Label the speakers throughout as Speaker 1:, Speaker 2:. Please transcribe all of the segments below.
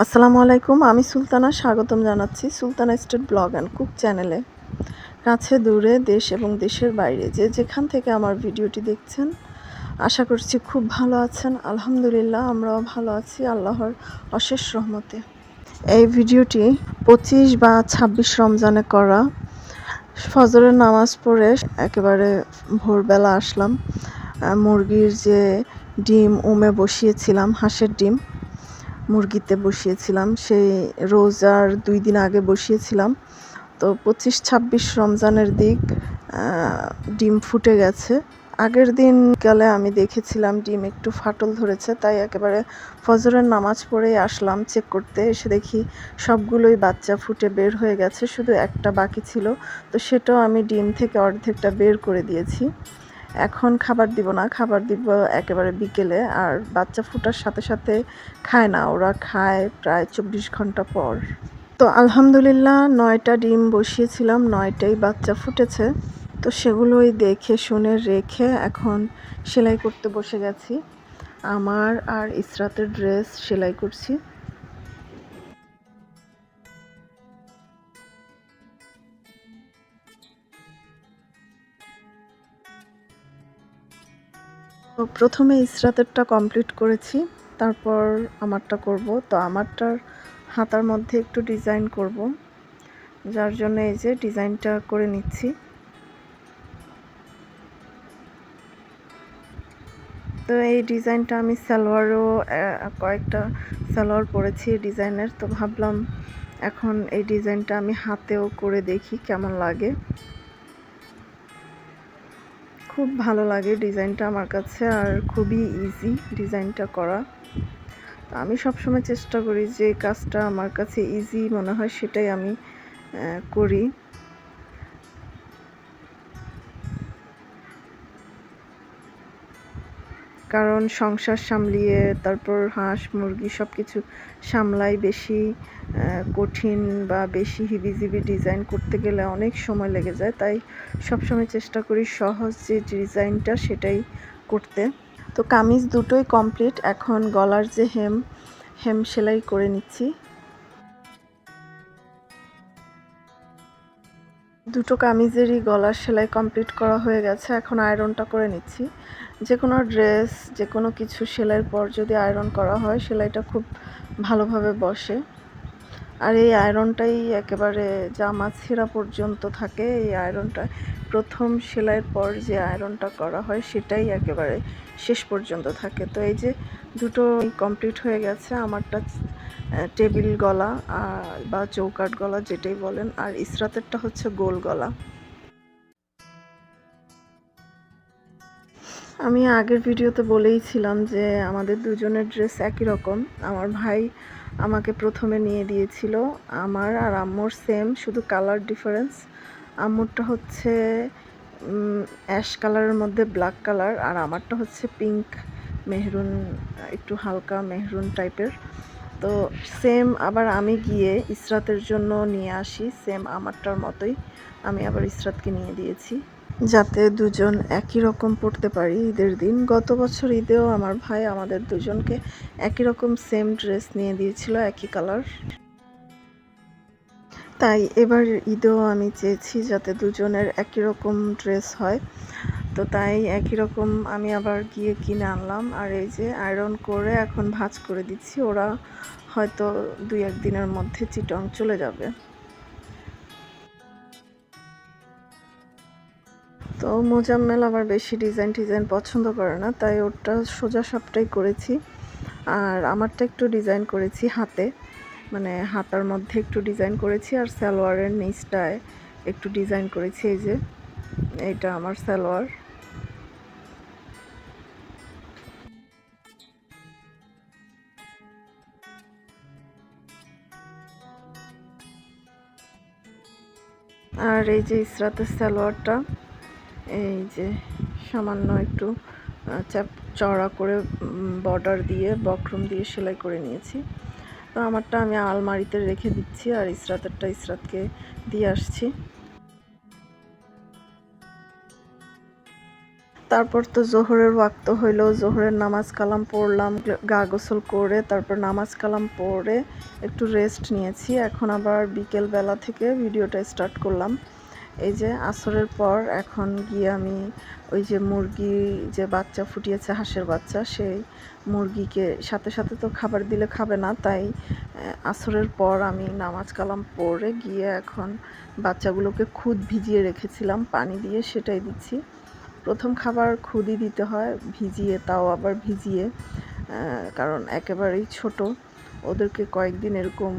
Speaker 1: আসসালামু আলাইকুম, আমি সুলতানা স্বাগতম জানাচ্ছি Sultana state blog and cook চ্যানেলে। কাছে দূরে দেশ এবং দেশের বাইরে যে যেখান থেকে আমার ভিডিওটি দেখছেন, আশা করছি খুব ভালো আছেন। আলহামদুলিল্লাহ আমরাও ভালো আছি আল্লাহর অশেষ রহমতে। এই ভিডিওটি 25 বা 26 রমজানে করা। ফজরের নামাজ পড়ে একেবারে ভোরবেলা আসলাম। মুরগির যে ডিম বসিয়েছিলাম, হাঁসের ডিম মুরগিতে বসিয়েছিলাম, সেই রোজার 2 দিন আগে বসিয়েছিলাম। তো 25-26 রমজানের দিক ডিম ফুটে গেছে। আগের দিন কালে আমি দেখেছিলাম ডিম একটু ফাটল ধরেছে, তাই একেবারে ফজরের নামাজ পড়েই আসলাম চেক করতে। এসে দেখি সবগুলোই বাচ্চা ফুটে বের হয়ে গেছে, শুধু একটা বাকি ছিল। তো সেটাও আমি ডিম থেকে অর্ধেকটা বের করে দিয়েছি। এখন খাবার দিব না, খাবার দিব একেবারে বিকেলে। আর বাচ্চা ফুটার সাথে সাথে খায় না, ওরা খায় প্রায় 24 ঘন্টা পর। তো আলহামদুলিল্লাহ 9টা ডিম বসিয়েছিলাম, 9টাই বাচ্চা ফুটেছে। তো সেগুলোই দেখে শুনে রেখে এখন সেলাই করতে বসে গেছি। আমার আর ইসরাতের ড্রেস সেলাই করছি। তো প্রথমে ইসরাতেরটা কমপ্লিট করেছি, তারপর আমারটা করব। তো আমারটার হাতার মধ্যে একটু ডিজাইন করব, যার জন্য এই যে ডিজাইনটা করে নিচ্ছি। তো এই ডিজাইনটা আমি সালোয়ারও কয়েকটা সালোয়ার পরেছি ডিজাইনের। তো ভাবলাম এখন এই ডিজাইনটা আমি হাতেও করে দেখি কেমন লাগে। খুব ভালো লাগে ডিজাইনটা আমার কাছে, আর খুবই ইজি ডিজাইনটা করা। আমি সবসময় চেষ্টা করি যে কাজটা আমার কাছে ইজি মনে হয় সেটাই আমি করি। কারণ সংসার সামলিয়ে তারপর হাঁস মুরগি সব কিছু সামলাই বেশি কঠিন বা বেশি হিবিজিবি ডিজাইন করতে গেলে অনেক সময় লেগে যায়। তাই সবসময় চেষ্টা করি সহজ যে ডিজাইনটা সেটাই করতে। তো কামিজ দুটোই কমপ্লিট, এখন গলার যে হেম সেলাই করে নিচ্ছি। দুটো কামিজেরই গলার সেলাই কমপ্লিট করা হয়ে গেছে, এখন আয়রনটা করে নিচ্ছি। যে কোনো ড্রেস যে কোনো কিছু সেলাইয়ের পর যদি আয়রন করা হয় সেলাইটা খুব ভালোভাবে বসে। আর এই আয়রনটাই একেবারে জামা ছেঁড়া পর্যন্ত থাকে। এই আয়রনটা প্রথম সেলাইয়ের পর যে আয়রনটা করা হয় সেটাই একেবারে শেষ পর্যন্ত থাকে। তো এই যে দুটো কমপ্লিট হয়ে গেছে। আমারটা টেবিল গলা বা চৌকাঠ গলা যেটাই বলেন, আর ইসরাতেরটা হচ্ছে গোল গলা। আমি আগের ভিডিওতে বলেইছিলাম যে আমাদের দুজনের ড্রেস একই রকম। আমার ভাই আমাকে প্রথমে নিয়ে দিয়েছিল। আমার আর আম্মুর সেম, শুধু কালার ডিফারেন্স। আম্মুরটা হচ্ছে অ্যাশ কালারের মধ্যে ব্ল্যাক কালার, আর আমারটা হচ্ছে পিঙ্ক মেহরুন, একটু হালকা মেহরুন টাইপের। তো সেম আবার আমি গিয়ে ইসরাতের জন্য নিয়ে আসি, সেম আমারটার মতোই আমি আবার ইসরাতকে নিয়ে দিয়েছি, যাতে দুজন একই রকম পড়তে পারি ঈদের দিন। গত বছর ঈদেও আমার ভাই আমাদের দুজনকে একই রকম সেম ড্রেস নিয়ে দিয়েছিল, একই কালার। তাই এবার ঈদেও আমি চেয়েছি যাতে দুজনের একই রকম ড্রেস হয়। তো তাই একই রকম আমি আবার গিয়ে কিনে আনলাম। আর এই যে আয়রন করে এখন ভাঁজ করে দিচ্ছি। ওরা হয়তো 2-1 দিনের মধ্যে চিটং চলে যাবে। তো মোজাম্মেল আবার বেশি ডিজাইন পছন্দ করে না, তাই ওটা সোজা সাপটাই করেছি। আর আমারটা একটু ডিজাইন করেছি হাতে, মানে হাতার মধ্যে একটু ডিজাইন করেছি, আর সালোয়ারের নিচটায় একটু ডিজাইন করেছি। এই যে এইটা আমার সালোয়ার। আর এই যে ইসরাতের সালোয়ারটা, এই যে সামান্য একটু চড়া করে বর্ডার দিয়ে বক্রম দিয়ে সেলাই করে নিয়েছি। তো আমারটা আমি আলমারিতে রেখে দিচ্ছি, আর ইসরাতেরটা ইসরাতকে দিয়ে আসছি। তারপর তো জোহরের ওয়াক্ত হইলো, জোহরের নামাজ কালাম পড়লাম, গা গোসল করে তারপর নামাজ কালাম পড়ে একটু রেস্ট নিয়েছি। এখন আবার বিকেল বেলা থেকে ভিডিওটা স্টার্ট করলাম। এই যে আসরের পর এখন গিয়ে আমি ওই যে মুরগি যে বাচ্চা ফুটিয়েছে, হাঁসের বাচ্চা, সেই মুরগিকে সাথে সাথে তো খাবার দিলে খাবে না, তাই আসরের পর আমি নামাজ কালাম পড়ে গিয়ে এখন বাচ্চাগুলোকে খুদ ভিজিয়ে রেখেছিলাম পানি দিয়ে, সেটাই দিচ্ছি। প্রথম খাবার খুদই দিতে হয় ভিজিয়ে, তাও আবার ভিজিয়ে, কারণ একেবারেই ছোট, ওদেরকে কয়েকদিন এরকম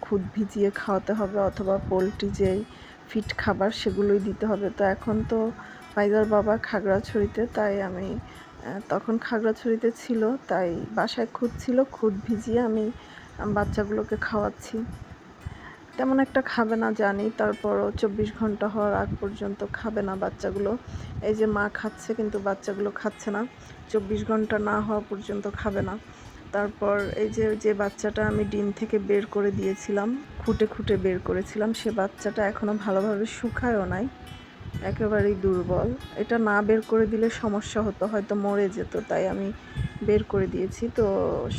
Speaker 1: খুদ ভিজিয়ে খাওয়াতে হবে, অথবা পোলট্রি যেই ফিট খাবার সেগুলোই দিতে হবে। তো এখন তো ফাইজার বাবা খাগড়াছড়িতে, তাই আমি তখন খাগড়াছড়িতে ছিল, তাই বাসায় খুদ ছিল, খুদ ভিজিয়ে আমি বাচ্চাগুলোকে খাওয়াচ্ছি। তেমন একটা খাবে না জানি, তারপরও 24 ঘন্টা হওয়ার আগ পর্যন্ত খাবে না বাচ্চাগুলো। এই যে মা খাচ্ছে কিন্তু বাচ্চাগুলো খাচ্ছে না, 24 ঘন্টা না হওয়া পর্যন্ত খাবে না। তারপর এই যে বাচ্চাটা আমি ডিম থেকে বের করে দিয়েছিলাম, খুঁটে খুঁটে বের করেছিলাম, সে বাচ্চাটা এখনও ভালোভাবে শুকায়ও নাই, একেবারেই দুর্বল। এটা না বের করে দিলে সমস্যা হতো, হয়তো মরে যেত, তাই আমি বের করে দিয়েছি। তো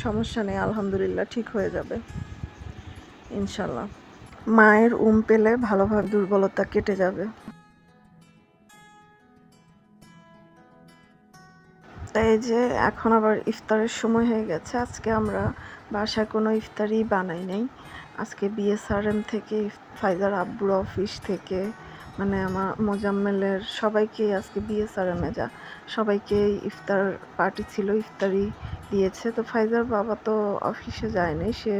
Speaker 1: সমস্যা নেই, আলহামদুলিল্লাহ ঠিক হয়ে যাবে ইনশাল্লাহ। মায়ের পেলে ভালোভাবে দুর্বলতা কেটে যাবে। তাই যে এখন আবার ইফতারের সময় হয়ে গেছে। আজকে আমরা বাসায় কোনো ইফতারই বানাই নাই। আজকে বিএসআরএম থেকে, ফাইজার আব্বুর অফিস থেকে, মানে আমার মোজাম্মেলের সবাইকেই আজকে বিএসআরএমে সবাইকে ইফতার পার্টি ছিল, ইফতারি দিয়েছে। তো ফাইজার বাবা তো অফিসে যায়নি, সে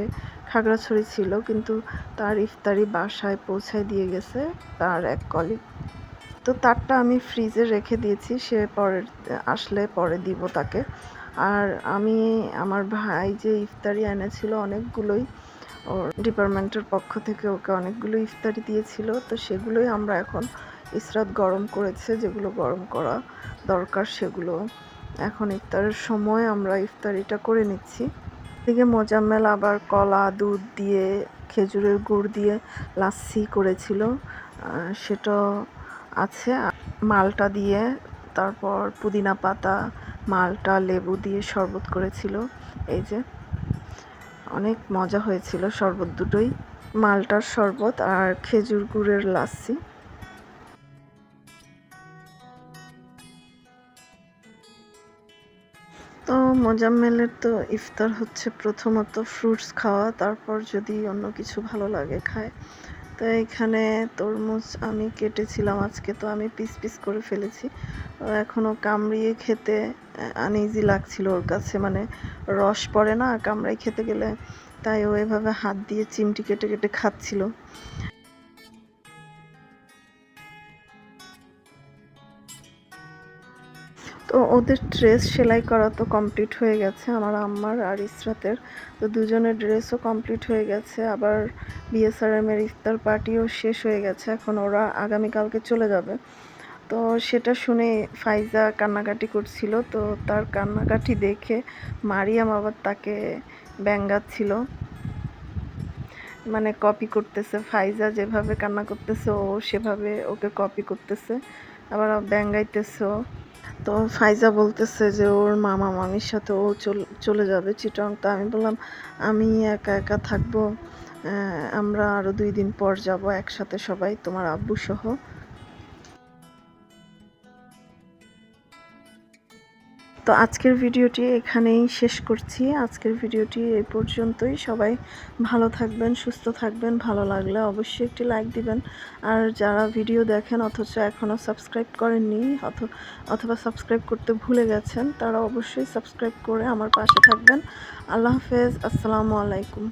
Speaker 1: খাগড়াছড়ি ছিল, কিন্তু তার ইফতারি বাসায় পৌঁছায় দিয়ে গেছে তার এক কলিগ। তো তারটা আমি ফ্রিজে রেখে দিয়েছি, সে পরে আসলে পরে দিব তাকে। আর আমি আমার ভাই যে ইফতারি এনেছিল অনেকগুলোই, ওর ডিপার্টমেন্টের পক্ষ থেকে ওকে অনেকগুলো ইফতারি দিয়েছিল, তো সেগুলোই আমরা এখন ইসরাত গরম করেছে, যেগুলো গরম করা দরকার সেগুলো এখন ইফতারের সময় আমরা ইফতারিটা করে নিচ্ছি। এদিকে মোজাম্মেল আবার কলা, দুধ দিয়ে, খেজুরের গুড় দিয়ে লাচ্ছি করেছিল, সেটা আছে। মালটা দিয়ে, তারপর পুদিনা পাতা, মালটা, লেবু দিয়ে শরবত করেছিল। এই যে অনেক মজা হয়েছিল শরবত দুটোই, মালটার শরবত আর খেজুর গুড়ের লাচ্ছি। তো মোজাম্মেলের তো ইফতার হচ্ছে প্রথমত ফ্রুটস খাওয়া, তারপর যদি অন্য কিছু ভালো লাগে খায়। তো এখানে তরমুজ আমি কেটেছিলাম আজকে, তো আমি পিস পিস করে ফেলেছি। এখনও কামড়িয়ে খেতে আনইজি লাগছিল ওর কাছে, মানে রস পড়ে না কামড়াই খেতে গেলে, তাই ও এভাবে হাত দিয়ে চিমটি কেটে কেটে খাচ্ছিল। তো ওদের ড্রেস সেলাই করা তো কমপ্লিট হয়ে গেছে, আমার আম্মার আর ইসরাতের। তো দুজনের ড্রেসও কমপ্লিট হয়ে গেছে, আবার বিএসআরএমের ইফতার পার্টিও শেষ হয়ে গেছে, এখন ওরা আগামীকালকে চলে যাবে। তো সেটা শুনে ফাইজা কান্নাকাটি করছিল, তো তার কান্নাকাটি দেখে মারিয়াম আবার তাকে ব্যঙ্গাচ্ছিল, মানে কপি করতেছে। ফাইজা যেভাবে কান্না করতেছে ও সেভাবে ওকে কপি করতেছে, আবার ব্যঙ্গাইতেছে। তো ফাইজা বলতেছে যে ওর মামা মামির সাথে ও চলে যাবে চিটং। তা আমি বললাম আমি একা একা থাকবো, আমরা আরও 2 দিন পর যাব একসাথে সবাই, তোমার আব্বু সহ। তো আজকের ভিডিওটি এখানেই শেষ করছি। আজকের ভিডিওটি এই পর্যন্তই। সবাই ভালো থাকবেন, সুস্থ থাকবেন। ভালো লাগলে অবশ্যই একটি লাইক দিবেন। আর যারা ভিডিও দেখেন অথচ এখনও সাবস্ক্রাইব করেননি, অথবা সাবস্ক্রাইব করতে ভুলে গেছেন, তারা অবশ্যই সাবস্ক্রাইব করে আমার পাশে থাকবেন। আল্লাহ হাফেজ, আসসালামু আলাইকুম।